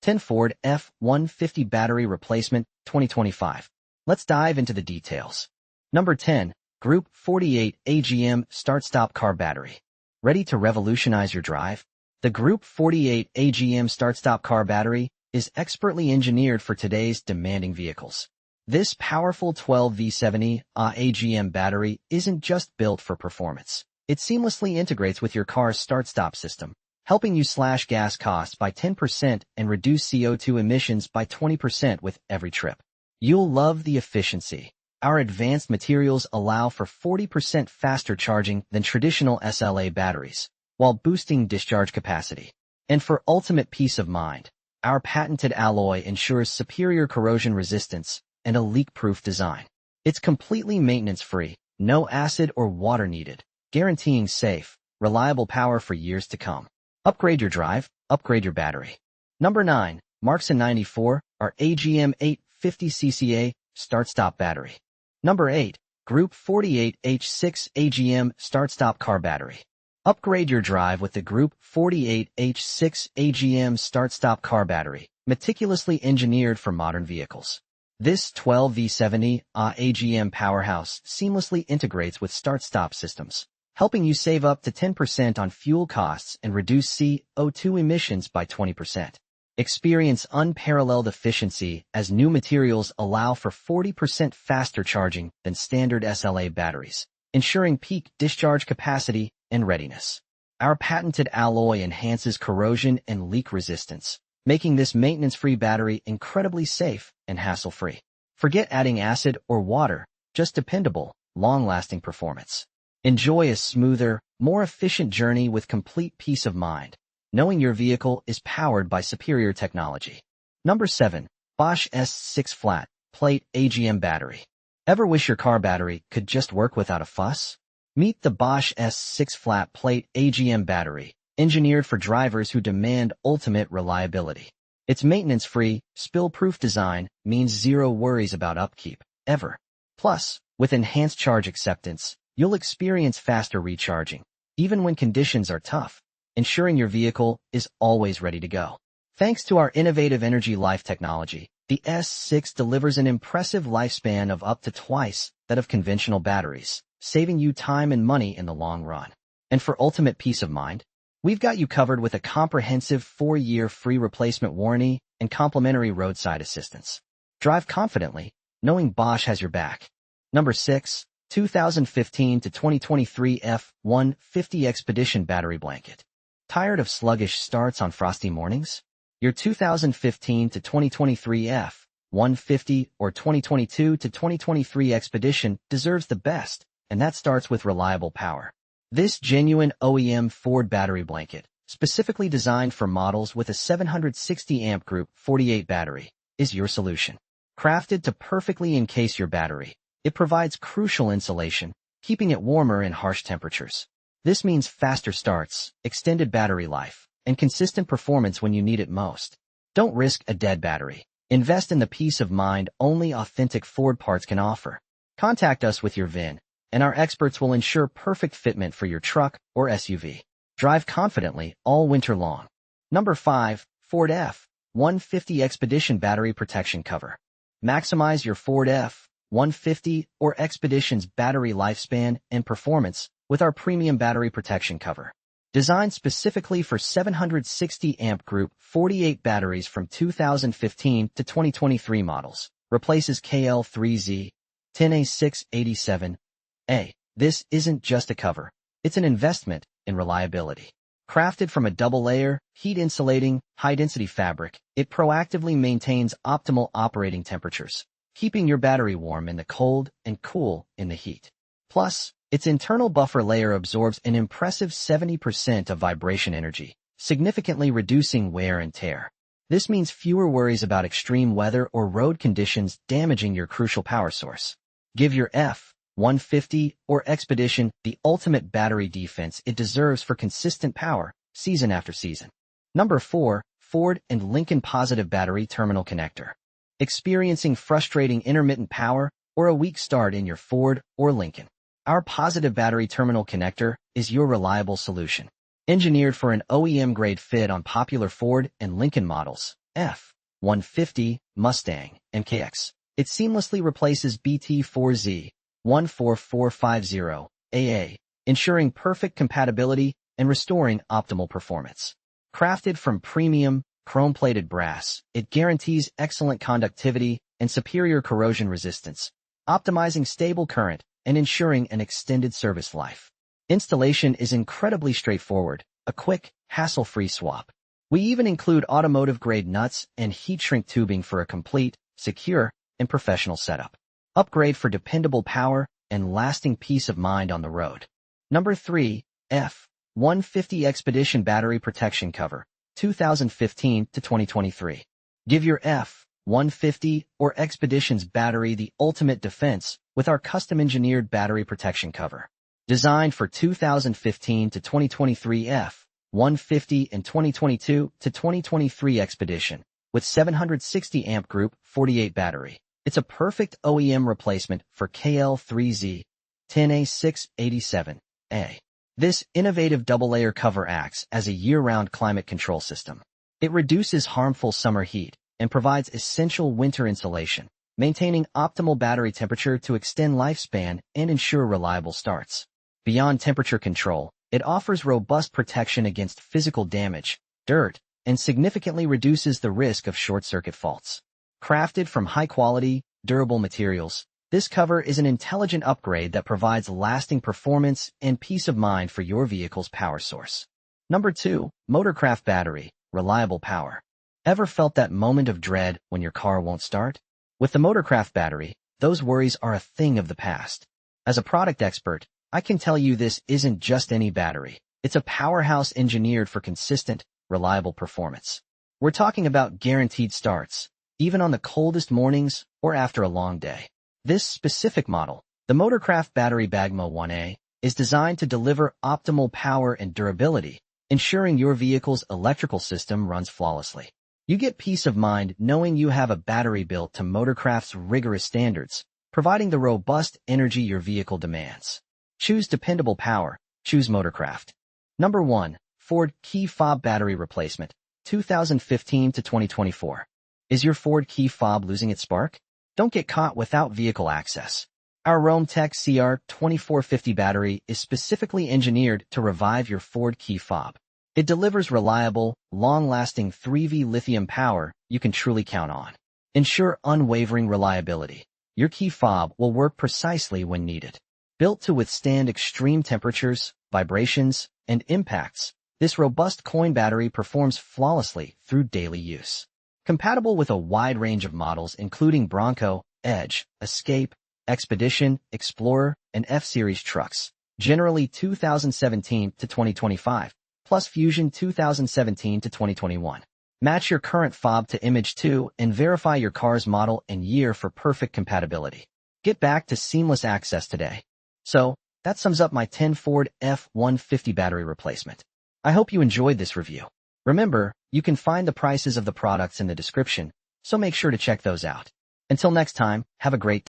10 Ford F-150 battery replacement 2025. Let's dive into the details. Number 10. Group 48 AGM start-stop car battery. Ready to revolutionize your drive? The Group 48 AGM start-stop car battery is expertly engineered for today's demanding vehicles. This powerful 12V70 AGM battery isn't just built for performance. It seamlessly integrates with your car's start-stop system, helping you slash gas costs by 10% and reduce CO2 emissions by 20% with every trip. You'll love the efficiency. Our advanced materials allow for 40% faster charging than traditional SLA batteries, while boosting discharge capacity. And for ultimate peace of mind, our patented alloy ensures superior corrosion resistance and a leak-proof design. It's completely maintenance-free, no acid or water needed, guaranteeing safe, reliable power for years to come. Upgrade your drive, upgrade your battery. Number 9. MARXON 94, our AGM 850 CCA start-stop battery. Number 8. Group 48 H6 AGM start-stop car battery. Upgrade your drive with the Group 48 H6 AGM start-stop car battery, meticulously engineered for modern vehicles. This 12V70 AGM powerhouse seamlessly integrates with start-stop systems, helping you save up to 10% on fuel costs and reduce CO2 emissions by 20%. Experience unparalleled efficiency as new materials allow for 40% faster charging than standard SLA batteries, ensuring peak discharge capacity and readiness. Our patented alloy enhances corrosion and leak resistance, making this maintenance-free battery incredibly safe and hassle-free. Forget adding acid or water, just dependable, long-lasting performance. Enjoy a smoother, more efficient journey with complete peace of mind, knowing your vehicle is powered by superior technology. Number 7. Bosch S6 Flat Plate AGM Battery. Ever wish your car battery could just work without a fuss? Meet the Bosch S6 Flat Plate AGM battery, engineered for drivers who demand ultimate reliability. Its maintenance-free, spill-proof design means zero worries about upkeep, ever. Plus, with enhanced charge acceptance, you'll experience faster recharging, even when conditions are tough, ensuring your vehicle is always ready to go. Thanks to our innovative energy life technology, the S6 delivers an impressive lifespan of up to twice that of conventional batteries, saving you time and money in the long run. And for ultimate peace of mind, we've got you covered with a comprehensive 4-year free replacement warranty and complimentary roadside assistance. Drive confidently, knowing Bosch has your back. Number 6. 2015 to 2023 F-150 Expedition Battery Blanket. Tired of sluggish starts on frosty mornings? Your 2015 to 2023 F-150 or 2022 to 2023 Expedition deserves the best, and that starts with reliable power. This genuine OEM Ford battery blanket, specifically designed for models with a 760 amp Group 48 battery, is your solution. Crafted to perfectly encase your battery, it provides crucial insulation, keeping it warmer in harsh temperatures. This means faster starts, extended battery life, and consistent performance when you need it most. Don't risk a dead battery. Invest in the peace of mind only authentic Ford parts can offer. Contact us with your VIN, and our experts will ensure perfect fitment for your truck or SUV. Drive confidently all winter long. Number 5. Ford F-150 Expedition Battery Protection Cover. Maximize your Ford F-150 or Expedition's battery lifespan and performance with our premium battery protection cover. Designed specifically for 760 amp Group 48 batteries from 2015 to 2023 models, replaces KL3Z 10A687A. This isn't just a cover, it's an investment in reliability. Crafted from a double-layer, heat-insulating, high-density fabric, it proactively maintains optimal operating temperatures, keeping your battery warm in the cold and cool in the heat. Plus, its internal buffer layer absorbs an impressive 70% of vibration energy, significantly reducing wear and tear. This means fewer worries about extreme weather or road conditions damaging your crucial power source. Give your F-150 or Expedition the ultimate battery defense it deserves for consistent power, season after season. Number 4. Ford and Lincoln Positive Battery Terminal Connector. Experiencing frustrating intermittent power or a weak start in your Ford or Lincoln? Our Positive Battery Terminal Connector is your reliable solution. Engineered for an OEM-grade fit on popular Ford and Lincoln models, F-150 Mustang MKX. It seamlessly replaces BT4Z 14450 AA, ensuring perfect compatibility and restoring optimal performance. Crafted from premium, chrome-plated brass, it guarantees excellent conductivity and superior corrosion resistance, optimizing stable current and ensuring an extended service life. Installation is incredibly straightforward, a quick, hassle-free swap. We even include automotive-grade nuts and heat-shrink tubing for a complete, secure, and professional setup. Upgrade for dependable power and lasting peace of mind on the road. Number 3. F-150 Expedition Battery Protection Cover, 2015 to 2023. Give your F-150 or Expedition's battery the ultimate defense with our custom-engineered battery protection cover. Designed for 2015 to 2023 F-150 and 2022 to 2023 Expedition, with 760 amp group 48 battery. It's a perfect OEM replacement for KL3Z 10A687A. This innovative double-layer cover acts as a year-round climate control system. It reduces harmful summer heat and provides essential winter insulation, maintaining optimal battery temperature to extend lifespan and ensure reliable starts. Beyond temperature control, it offers robust protection against physical damage, dirt, and significantly reduces the risk of short-circuit faults. Crafted from high-quality, durable materials, this cover is an intelligent upgrade that provides lasting performance and peace of mind for your vehicle's power source. Number 2. Motorcraft Battery, Reliable Power. Ever felt that moment of dread when your car won't start? With the Motorcraft battery, those worries are a thing of the past. As a product expert, I can tell you this isn't just any battery. It's a powerhouse engineered for consistent, reliable performance. We're talking about guaranteed starts, even on the coldest mornings or after a long day. This specific model, the Motorcraft Battery Bagmo 1A, is designed to deliver optimal power and durability, ensuring your vehicle's electrical system runs flawlessly. You get peace of mind knowing you have a battery built to Motorcraft's rigorous standards, providing the robust energy your vehicle demands. Choose dependable power. Choose Motorcraft. Number 1. Ford Key Fob Battery Replacement, 2015 to 2024. Is your Ford key fob losing its spark? Don't get caught without vehicle access. Our RoamTech CR2450 battery is specifically engineered to revive your Ford key fob. It delivers reliable, long-lasting 3V lithium power you can truly count on. Ensure unwavering reliability. Your key fob will work precisely when needed. Built to withstand extreme temperatures, vibrations, and impacts, this robust coin battery performs flawlessly through daily use. Compatible with a wide range of models including Bronco, Edge, Escape, Expedition, Explorer, and F-Series trucks, generally 2017 to 2025, plus Fusion 2017 to 2021. Match your current fob to image 2 and verify your car's model and year for perfect compatibility. Get back to seamless access today. So, that sums up my 10 Ford F-150 battery replacement. I hope you enjoyed this review. Remember, you can find the prices of the products in the description, so make sure to check those out. Until next time, have a great day.